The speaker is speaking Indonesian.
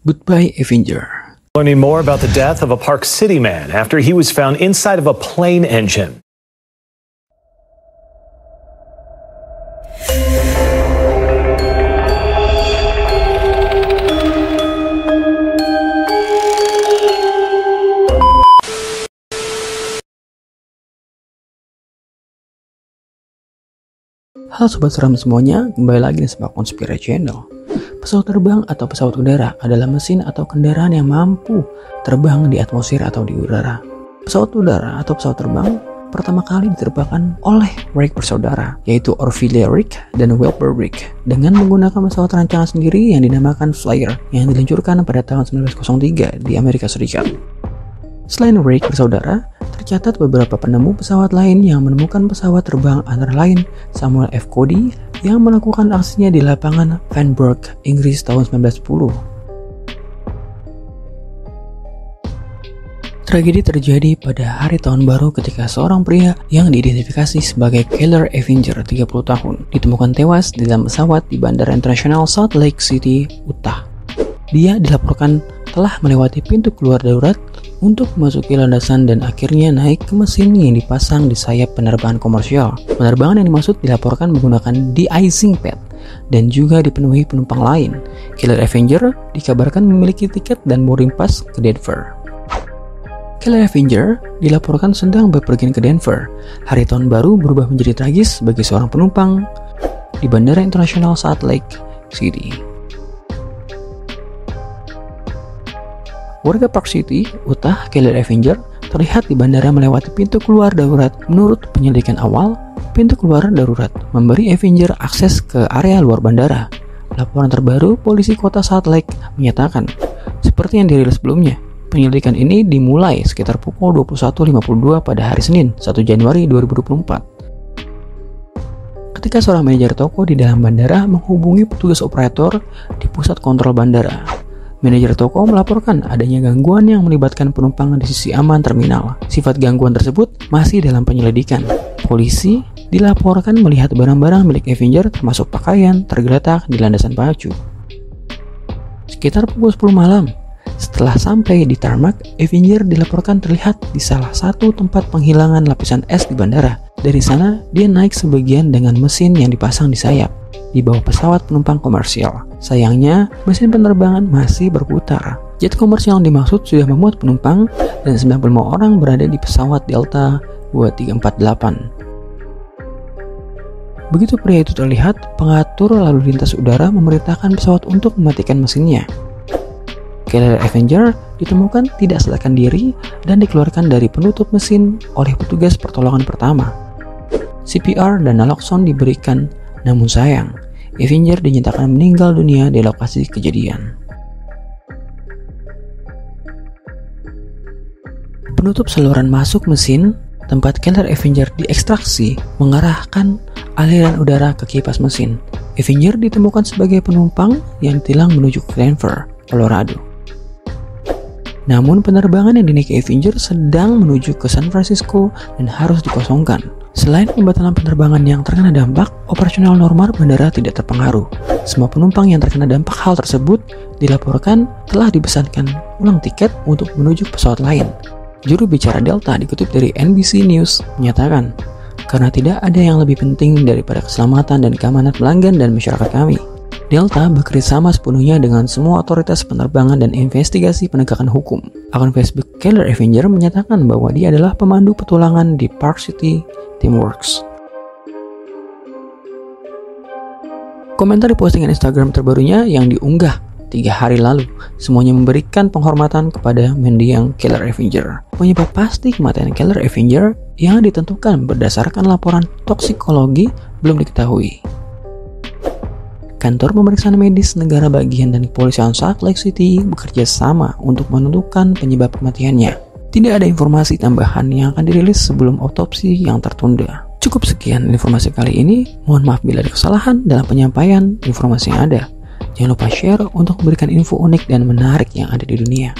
Goodbye Avenger. Learning more about the death of a Park City man after he was found inside of a plane engine. Halo Sobat Seram semuanya, kembali lagi di sebuah Konspirasi Channel. Pesawat terbang atau pesawat udara adalah mesin atau kendaraan yang mampu terbang di atmosfer atau di udara. Pesawat udara atau pesawat terbang pertama kali diterbangkan oleh Wright bersaudara, yaitu Orville Wright dan Wilbur Wright, dengan menggunakan pesawat rancangan sendiri yang dinamakan Flyer yang diluncurkan pada tahun 1903 di Amerika Serikat. Selain Wright bersaudara, tercatat beberapa penemu pesawat lain yang menemukan pesawat terbang, antara lain Samuel F. Cody yang melakukan aksinya di lapangan Vandenberg, Inggris tahun 1910. Tragedi terjadi pada hari tahun baru ketika seorang pria yang diidentifikasi sebagai Killer Avenger 30 tahun ditemukan tewas di dalam pesawat di Bandara Internasional Salt Lake City, Utah. Dia dilaporkan telah melewati pintu keluar darurat untuk memasuki landasan dan akhirnya naik ke mesin yang dipasang di sayap penerbangan komersial. Penerbangan yang dimaksud dilaporkan menggunakan de-icing pad dan juga dipenuhi penumpang lain. Killer Avenger dikabarkan memiliki tiket dan boarding pass ke Denver. Killer Avenger dilaporkan sedang bepergian ke Denver. Hari tahun baru berubah menjadi tragis bagi seorang penumpang di Bandara Internasional Salt Lake City. Warga Park City, Utah, Killer Avenger terlihat di bandara melewati pintu keluar darurat. Menurut penyelidikan awal, pintu keluar darurat memberi Avenger akses ke area luar bandara. Laporan terbaru polisi kota Salt Lake menyatakan, seperti yang dirilis sebelumnya, penyelidikan ini dimulai sekitar pukul 21.52 pada hari Senin, 1 Januari 2024. Ketika seorang manajer toko di dalam bandara menghubungi petugas operator di pusat kontrol bandara. Manajer toko melaporkan adanya gangguan yang melibatkan penumpang di sisi aman terminal. Sifat gangguan tersebut masih dalam penyelidikan. Polisi dilaporkan melihat barang-barang milik Avenger termasuk pakaian tergeletak di landasan pacu. Sekitar pukul 10 malam, setelah sampai di tarmac, Avenger dilaporkan terlihat di salah satu tempat penghilangan lapisan es di bandara. Dari sana, dia naik sebagian dengan mesin yang dipasang di sayap di bawah pesawat penumpang komersial. Sayangnya, mesin penerbangan masih berputar. Jet komersial yang dimaksud sudah memuat penumpang dan 95 orang berada di pesawat Delta 2348. Begitu pria itu terlihat, pengatur lalu lintas udara memerintahkan pesawat untuk mematikan mesinnya. Killer Avenger ditemukan tidak sadarkan diri dan dikeluarkan dari penutup mesin oleh petugas pertolongan pertama. CPR dan naloxone diberikan, namun sayang, Avenger dinyatakan meninggal dunia di lokasi kejadian. Penutup saluran masuk mesin tempat Killer Avenger diekstraksi mengarahkan aliran udara ke kipas mesin. Avenger ditemukan sebagai penumpang yang ditilang menuju ke Denver, Colorado. Namun penerbangan yang dinaiki Avenger sedang menuju ke San Francisco dan harus dikosongkan. Selain pembatalan penerbangan yang terkena dampak, operasional normal bandara tidak terpengaruh. Semua penumpang yang terkena dampak hal tersebut dilaporkan telah dipesankan ulang tiket untuk menuju pesawat lain. Juru bicara Delta dikutip dari NBC News menyatakan, karena tidak ada yang lebih penting daripada keselamatan dan keamanan pelanggan dan masyarakat kami. Delta bekerjasama sepenuhnya dengan semua otoritas penerbangan dan investigasi penegakan hukum. Akun Facebook Killer Avenger menyatakan bahwa dia adalah pemandu petualangan di Park City Teamworks. Komentar di postingan Instagram terbarunya yang diunggah 3 hari lalu, semuanya memberikan penghormatan kepada mendiang Killer Avenger. Penyebab pasti kematian Killer Avenger yang ditentukan berdasarkan laporan toksikologi belum diketahui. Kantor pemeriksaan medis negara bagian dan kepolisian Salt Lake City bekerja sama untuk menentukan penyebab kematiannya. Tidak ada informasi tambahan yang akan dirilis sebelum autopsi yang tertunda. Cukup sekian informasi kali ini. Mohon maaf bila ada kesalahan dalam penyampaian informasi yang ada. Jangan lupa share untuk memberikan info unik dan menarik yang ada di dunia.